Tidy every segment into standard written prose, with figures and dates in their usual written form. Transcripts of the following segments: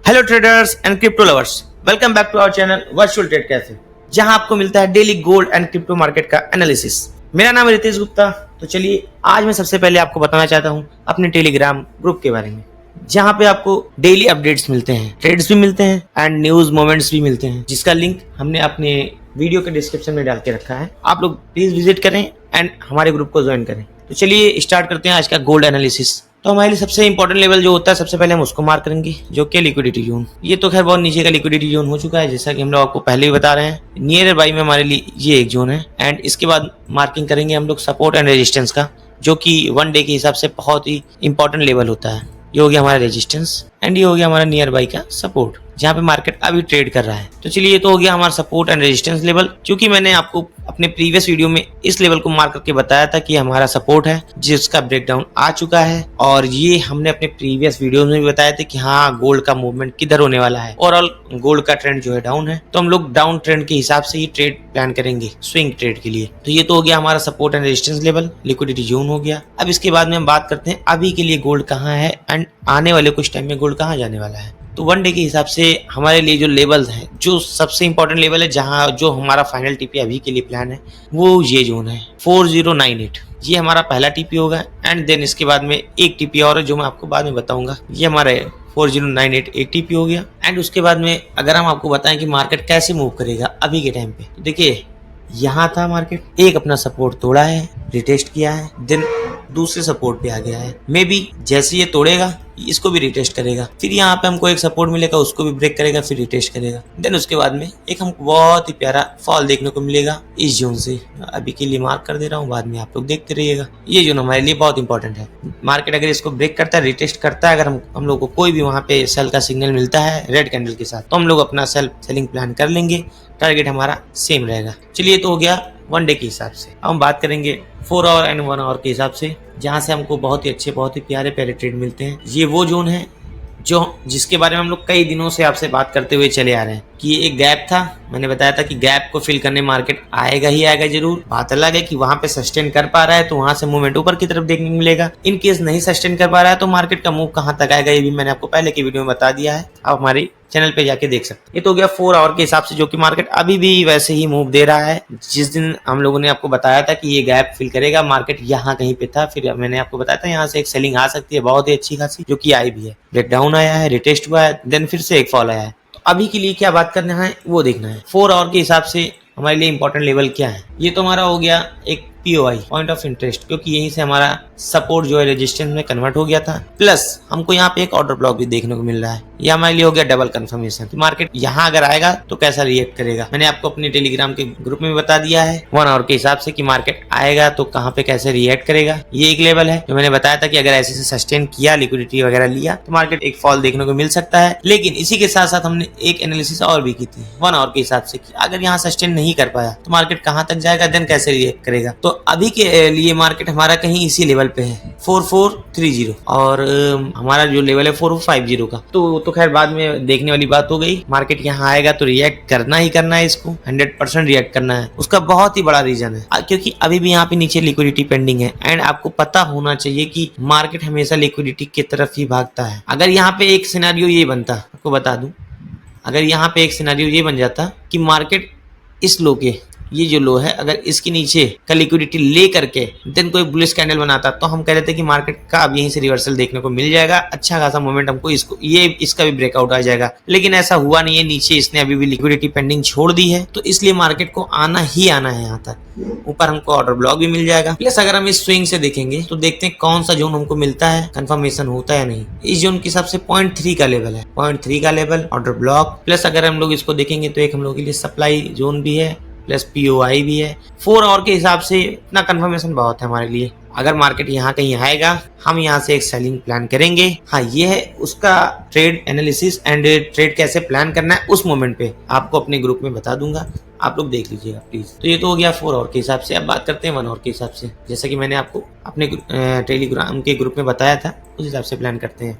Hello traders and crypto lovers, welcome back to our channel virtual trade cafe, जहां आपको मिलता है daily gold and crypto market का analysis. मेरा नाम है रितेश गुप्ता। तो चलिए आज मैं सबसे पहले आपको बताना चाहता हूं अपने टेलीग्राम ग्रुप के बारे में, जहां पे आपको डेली अपडेट्स मिलते हैं, ट्रेड्स भी मिलते हैं एंड न्यूज मोमेंट्स भी मिलते हैं, जिसका लिंक हमने अपने वीडियो के डिस्क्रिप्शन में डाल के रखा है। आप लोग प्लीज विजिट करें एंड हमारे ग्रुप को ज्वाइन करें। तो चलिए स्टार्ट करते हैं आज का गोल्ड एनालिसिस। तो हमारे लिए सबसे इंपॉर्टेंट लेवल जो होता है, सबसे पहले हम उसको मार्क करेंगे, जो कि लिक्विडिटी जोन। ये तो खैर बहुत नीचे का लिक्विडिटी जोन हो चुका है, जैसा कि हम लोग आपको पहले भी बता रहे हैं। नियर बाई में हमारे लिए ये एक जोन है एंड इसके बाद मार्किंग करेंगे हम लोग सपोर्ट एंड रेजिस्टेंस का, जो कि वन डे के हिसाब से बहुत ही इंपॉर्टेंट लेवल होता है। ये हो गया हमारा रेजिस्टेंस एंड ये हो गया हमारा नियर बाई का सपोर्ट, जहाँ पे मार्केट अभी ट्रेड कर रहा है। तो चलिए ये तो हो गया हमारा सपोर्ट एंड रेजिस्टेंस लेवल, क्योंकि मैंने आपको अपने प्रीवियस वीडियो में इस लेवल को मार्क करके बताया था कि हमारा सपोर्ट है, जिसका ब्रेकडाउन आ चुका है। और ये हमने अपने प्रीवियस वीडियो में भी बताया था कि हाँ, गोल्ड का मूवमेंट किधर होने वाला है। ओवरऑल गोल्ड का ट्रेंड जो है डाउन है, तो हम लोग डाउन ट्रेंड के हिसाब से ही ट्रेड प्लान करेंगे स्विंग ट्रेड के लिए। तो ये तो हो गया हमारा support and resistance level, liquidity zone हो गया। अब इसके बाद में हम बात करते हैं अभी के लिए गोल्ड कहाँ है एंड आने वाले कुछ टाइम में गोल्ड कहाँ जाने वाला है। तो वन डे के हिसाब से हमारे लिए जो लेवल्स हैं, जो सबसे इंपॉर्टेंट लेवल है, जहां जो हमारा फाइनल टीपी अभी के लिए प्लान है, वो ये जोन है 4098। ये हमारा पहला टीपी होगा एंड देन इसके बाद में एक टीपी और है, जो मैं आपको बाद में बताऊंगा। ये हमारा 4098 एक टीपी हो गया। एंड उसके बाद में अगर हम आपको बताएं कि मार्केट कैसे मूव करेगा अभी के टाइम पे, तो देखिए यहाँ था मार्केट, एक अपना सपोर्ट तोड़ा है, रिटेस्ट किया है, देन दूसरे सपोर्ट पे आ गया है। मे बी जैसे ये तोड़ेगा इसको भी रिटेस्ट करेगा, फिर यहाँ पे हमको एक सपोर्ट मिलेगा, उसको भी ब्रेक करेगा, फिर रिटेस्ट करेगा। देन उसके बाद में एक हमको बहुत ही प्यारा फॉल देखने को मिलेगा इस जोन से। अभी के लिए मार्क कर दे रहा हूँ, बाद में आप लोग देखते रहिएगा। ये जोन हमारे लिए बहुत इंपॉर्टेंट है। मार्केट अगर इसको ब्रेक करता है, रिटेस्ट करता है, अगर हम लोग को कोई भी वहाँ पे सेल का सिग्नल मिलता है रेड कैंडल के साथ, तो हम लोग अपना सेलिंग प्लान कर लेंगे। टारगेट हमारा सेम रहेगा। चलिए तो हो गया वन डे के हिसाब से। अब हम बात करेंगे 4 आवर एंड 1 आवर के हिसाब से, जहां से हमको बहुत ही अच्छे, बहुत ही प्यारे प्यारे ट्रेड मिलते हैं। ये वो जोन है जिसके बारे में हम लोग कई दिनों से आपसे बात करते हुए चले आ रहे हैं कि ये एक गैप था। मैंने बताया था कि गैप को फिल करने मार्केट आएगा ही आएगा जरूर। बात अलग है कि वहां पे सस्टेन कर पा रहा है तो वहां से मूवमेंट ऊपर की तरफ देखने को मिलेगा। इन केस नहीं सस्टेन कर पा रहा है तो मार्केट का मूव कहां तक आएगा, ये भी मैंने आपको पहले की वीडियो में बता दिया है, आप हमारी चैनल पे जाके देख सकते हैं। ये तो हो गया 4 आवर के हिसाब से, जो कि मार्केट अभी भी वैसे ही मूव दे रहा है। जिस दिन हम लोगों ने आपको बताया था कि ये गैप फिल करेगा, मार्केट यहाँ कहीं पे था, फिर मैंने आपको बताया था यहाँ से एक सेलिंग आ सकती है बहुत ही अच्छी खासी, जो कि आई भी है। ब्रेकडाउन आया है, रिटेस्ट हुआ है, देन फिर से एक फॉल आया है। तो अभी के लिए क्या बात करना है वो देखना है। 4 आवर के हिसाब से हमारे लिए इंपॉर्टेंट लेवल क्या है। ये तो हमारा हो गया एक POI, पॉइंट ऑफ इंटरेस्ट, क्योंकि यहीं से हमारा सपोर्ट जो है रेजिस्टेंस में कन्वर्ट हो गया था। प्लस हमको यहाँ पे एक ऑर्डर ब्लॉक भी देखने को मिल रहा है। ये हमारे लिए हो गया डबल कंफर्मेशन। तो मार्केट यहाँ अगर आएगा तो कैसा रिएक्ट करेगा, मैंने आपको अपने टेलीग्राम के ग्रुप में बता दिया है 1 आवर के हिसाब से कि मार्केट आएगा तो कहाँ पे कैसे रिएक्ट करेगा। ये एक लेवल है जो मैंने बताया था कि अगर ऐसे से सस्टेन किया, लिक्विडिटी वगैरह लिया, तो मार्केट एक फॉल देखने को मिल सकता है। लेकिन इसी के साथ साथ हमने एक एनालिसिस और भी की थी 1 आवर के हिसाब से कि अगर यहाँ सस्टेन नहीं कर पाया तो मार्केट कहाँ तक जाएगा, देन कैसे रिएक्ट करेगा। तो अभी के लिए मार्केट हमारा कहीं इसी लेवल पे है 4430, और हमारा जो लेवल है 4450 का। तो खैर बाद में देखने वाली बात हो गई। मार्केट यहाँ आएगा तो रिएक्ट करना ही करना है, इसको 100% रिएक्ट करना है। उसका बहुत ही बड़ा रीजन है क्योंकि अभी भी यहाँ पे नीचे लिक्विडिटी पेंडिंग है एंड आपको पता होना चाहिए कि मार्केट हमेशा लिक्विडिटी की तरफ ही भागता है। अगर यहाँ पे एक सिनेरियो ये बनता, आपको बता दूं, अगर यहाँ पे एक सिनेरियो ये बन जाता कि मार्केट इस लो के, ये जो लो है, अगर इसके नीचे का लिक्विडिटी ले करके देन कोई बुलिश कैंडल बनाता, तो हम कह रहे थे कि मार्केट का अब यहीं से रिवर्सल देखने को मिल जाएगा, अच्छा खासा मोमेंट हमको इसका भी ब्रेकआउट आ जाएगा। लेकिन ऐसा हुआ नहीं है, नीचे इसने अभी भी लिक्विडिटी पेंडिंग छोड़ दी है, तो इसलिए मार्केट को आना ही आना है यहाँ तक। ऊपर हमको ऑर्डर ब्लॉक भी मिल जाएगा। प्लस अगर हम इस स्विंग से देखेंगे तो देखते हैं कौन सा जोन हमको मिलता है, कंफर्मेशन होता है या नहीं। इस जोन के हिसाब से 0.3 का लेवल है, 0.3 का लेवल, ऑर्डर ब्लॉक। प्लस अगर हम लोग इसको देखेंगे तो एक हम लोग के लिए सप्लाई जोन भी है, प्लस POI भी है। 4 आवर के हिसाब से इतना कंफर्मेशन बहुत है हमारे लिए। अगर मार्केट यहाँ कहीं आएगा, हम यहाँ से एक सेलिंग प्लान करेंगे। हाँ, ये है उसका ट्रेड एनालिसिस एंड ट्रेड कैसे प्लान करना है उस मोमेंट पे आपको अपने ग्रुप में बता दूंगा, आप लोग देख लीजिएगा प्लीज। तो ये तो हो गया 4 आवर के हिसाब से। अब बात करते हैं 1 आवर के हिसाब से। जैसा कि मैंने आपको अपने टेलीग्राम के ग्रुप में बताया था, उस हिसाब से प्लान करते हैं।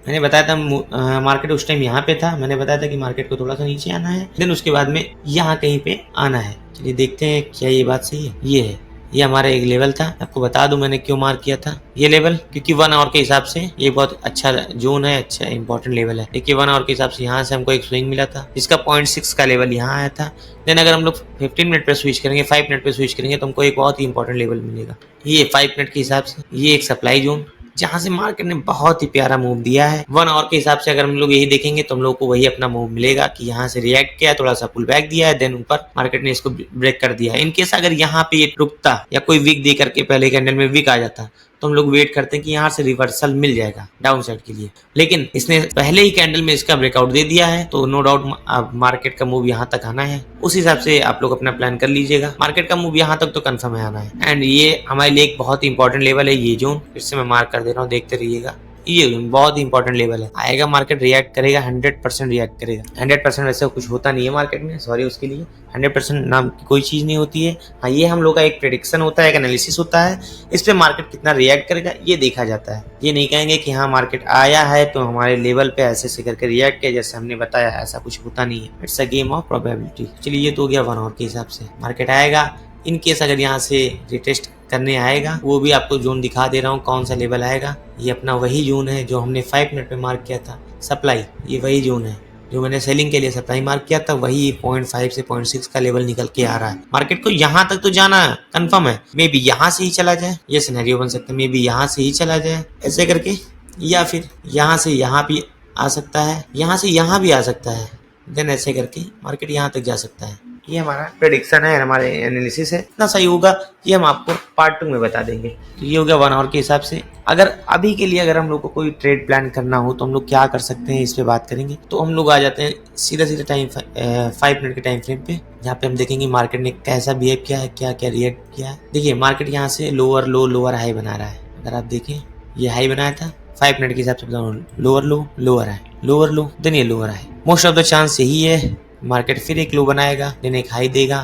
मैंने बताया था मार्केट उस टाइम यहाँ पे था, मैंने बताया था कि मार्केट को थोड़ा सा नीचे आना है, देन उसके बाद में यहाँ कहीं पे आना है। चलिए देखते हैं क्या ये बात सही है। ये है, ये हमारा एक लेवल था। आपको बता दूं मैंने क्यों मार्क किया था ये लेवल, क्योंकि 1 आवर के हिसाब से ये बहुत अच्छा जोन है, अच्छा इंपॉर्टेंट लेवल है। देखिए 1 आवर के हिसाब से यहाँ से हमको एक स्विंग मिला था जिसका 0.6 का लेवल यहाँ आया था। देन अगर हम लोग 15 मिनट पे स्विच करेंगे, 5 मिनट पे स्विच करेंगे तो हमको एक बहुत ही इंपॉर्टेंट लेवल मिलेगा। ये 5 मिनट के हिसाब से ये एक सप्लाई जोन जहां से मार्केट ने बहुत ही प्यारा मूव दिया है। 1 आवर के हिसाब से अगर हम लोग यही देखेंगे तो हम लोग को वही अपना मूव मिलेगा कि यहाँ से रिएक्ट किया, थोड़ा सा पुल बैक दिया है, देन ऊपर मार्केट ने इसको ब्रेक कर दिया है। इनकेस अगर यहाँ पे ये रुकता या कोई वीक दे करके पहले कैंडल में वीक आ जाता तो हम लोग वेट करते हैं कि यहाँ से रिवर्सल मिल जाएगा डाउन साइड के लिए, लेकिन इसने पहले ही कैंडल में इसका ब्रेकआउट दे दिया है तो नो डाउट मार्केट का मूव यहाँ तक आना है। उस हिसाब से आप लोग अपना प्लान कर लीजिएगा। मार्केट का मूव यहाँ तक तो कंफर्म है आना है। एंड ये हमारे लिए एक बहुत ही इंपॉर्टेंट लेवल है। ये जोन फिर से मैं मार्क कर दे रहा हूँ, देखते रहिएगा। ये बहुत ही इंपॉर्टेंट लेवल है। आएगा मार्केट रिएक्ट करेगा, 100% रिएक्ट करेगा। 100% वैसे कुछ होता नहीं है मार्केट में, सॉरी उसके लिए। 100% नाम की कोई चीज नहीं होती है। हाँ, ये हम लोग का एक प्रेडिक्शन होता है, एक एनालिसिस होता है। इस पे मार्केट कितना रिएक्ट करेगा ये देखा जाता है। ये नहीं कहेंगे कि हाँ मार्केट आया है तो हमारे लेवल पे ऐसे ऐसे करके रिएक्ट किया जैसे हमने बताया, ऐसा कुछ होता नहीं है। It's a game of probability. चलिए ये तो हो गया 1 आवर के हिसाब से। मार्केट आएगा, इन केस अगर यहाँ से रिटेस्ट करने आएगा, वो भी आपको जोन दिखा दे रहा हूँ कौन सा लेवल आएगा। ये अपना वही जोन है जो हमने 5 मिनट में मार्क किया था सप्लाई। ये वही जोन है जो मैंने सेलिंग के लिए सप्लाई मार्क किया था। वही 0.5 से 0.6 का लेवल निकल के आ रहा है। मार्केट को यहाँ तक तो जाना कंफर्म है। मे बी यहाँ से ही चला जाए, ये सिनेरियो बन सकता है। मे बी यहाँ से ही चला जाए ऐसे करके, या फिर यहाँ से यहाँ भी आ सकता है, यहाँ से यहाँ भी आ सकता है। देन ऐसे करके मार्केट यहाँ तक जा सकता है। ये हमारा प्रेडिक्शन है, हमारे एनालिसिस है। इतना सही होगा ये हम आपको पार्ट 2 में बता देंगे। तो ये हो गया 1 आवर के हिसाब से। अगर अभी के लिए अगर हम लोग को कोई ट्रेड प्लान करना हो तो हम लोग क्या कर सकते हैं इस पे बात करेंगे। तो हम लोग आ जाते हैं सीधा सीधा टाइम 5 मिनट के टाइम फ्रेम पे, जहाँ पे हम देखेंगे मार्केट ने कैसा बिहेव किया है, क्या क्या रिएक्ट किया है। देखिए मार्केट यहाँ से लोअर लो लोअर हाई बना रहा है। अगर आप देखें ये हाई बनाया था 5 मिनट के हिसाब से, lower low lower high, lower low then ये lower high. Most of the chance यही है मार्केट फिर एक लो बनाएगा, देन एक हाई देगा,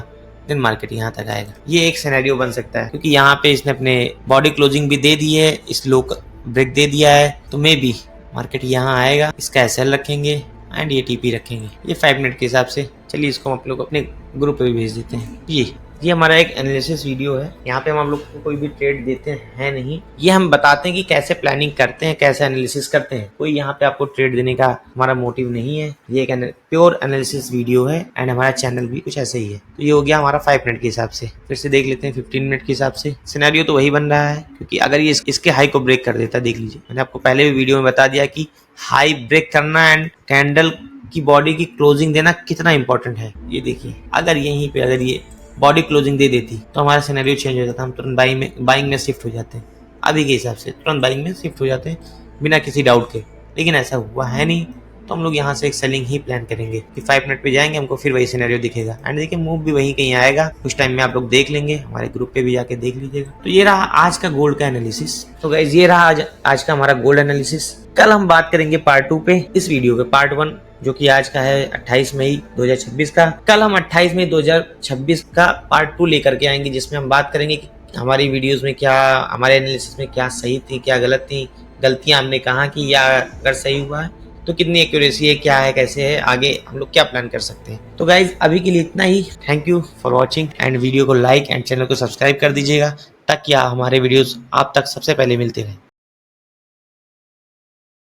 देन मार्केट यहाँ तक आएगा। ये एक सिनेरियो बन सकता है क्योंकि यहाँ पे इसने अपने बॉडी क्लोजिंग भी दे दी है, इस लो का ब्रेक दे दिया है। तो मे बी मार्केट यहाँ आएगा, इसका एसएल रखेंगे एंड ये टीपी रखेंगे। ये 5 मिनट के हिसाब से। चलिए इसको हम आप लोग अपने ग्रुप पे भी भेज देते हैं। ये हमारा एक एनालिसिस वीडियो है। यहाँ पे हम आप लोग को कोई भी ट्रेड देते हैं नहीं, ये हम बताते हैं कि कैसे प्लानिंग करते हैं, कैसे एनालिसिस करते हैं। कोई यहाँ पे आपको ट्रेड देने का हमारा मोटिव नहीं है। ये एक प्योर एनालिसिस वीडियो है एंड हमारा चैनल भी कुछ ऐसे ही है। तो ये हो गया हमारा 5 मिनट के हिसाब से। फिर से देख लेते हैं 15 मिनट के हिसाब से। सिनेरियो तो वही बन रहा है क्योंकि अगर ये इसके हाई को ब्रेक कर देता, देख लीजिए मैंने आपको पहले भी वीडियो में बता दिया कि हाई ब्रेक करना एंड कैंडल की बॉडी की क्लोजिंग देना कितना इंपॉर्टेंट है। ये देखिए अगर यहीं पे अगर ये बॉडी क्लोजिंग दे देती तो हमारा सिनेरियो चेंज हो जाता। हम तुरंत बाइंग में शिफ्ट हो जाते हैं। अभी के हिसाब से तुरंत बाइंग में शिफ्ट हो जाते हैं बिना किसी डाउट के, लेकिन ऐसा हुआ है नहीं। तो हम लोग यहाँ से एक सेलिंग ही प्लान करेंगे कि 5 मिनट पे जाएंगे, हमको फिर वही सिनेरियो दिखेगा एंड देखिए मूव भी वहीं कहीं आएगा। कुछ टाइम में आप लोग देख लेंगे, हमारे ग्रुप पे भी जाके देख लीजिएगा। तो ये रहा आज का गोल्ड का एनालिसिस। तो गाइस ये रहा आज का हमारा गोल्ड एनालिसिस। कल हम बात करेंगे पार्ट 2 पे इस वीडियो पे। पार्ट 1 जो कि आज का है 28 मई 2026 का। कल हम 28 मई 2026 का पार्ट 2 लेकर के आएंगे, जिसमें हम बात करेंगे कि हमारी वीडियोस में क्या, हमारे एनालिसिस में क्या सही थी, क्या गलत थी, गलतियां हमने कहाँ की, या अगर सही हुआ है तो कितनी एक्यूरेसी है, क्या है, कैसे है, आगे हम लोग क्या प्लान कर सकते हैं। तो गाइज अभी के लिए इतना ही। Thank you for watching and video को लाइक एंड चैनल को सब्सक्राइब कर दीजिएगा ताकि हमारे वीडियोस आप तक सबसे पहले मिलते रहें।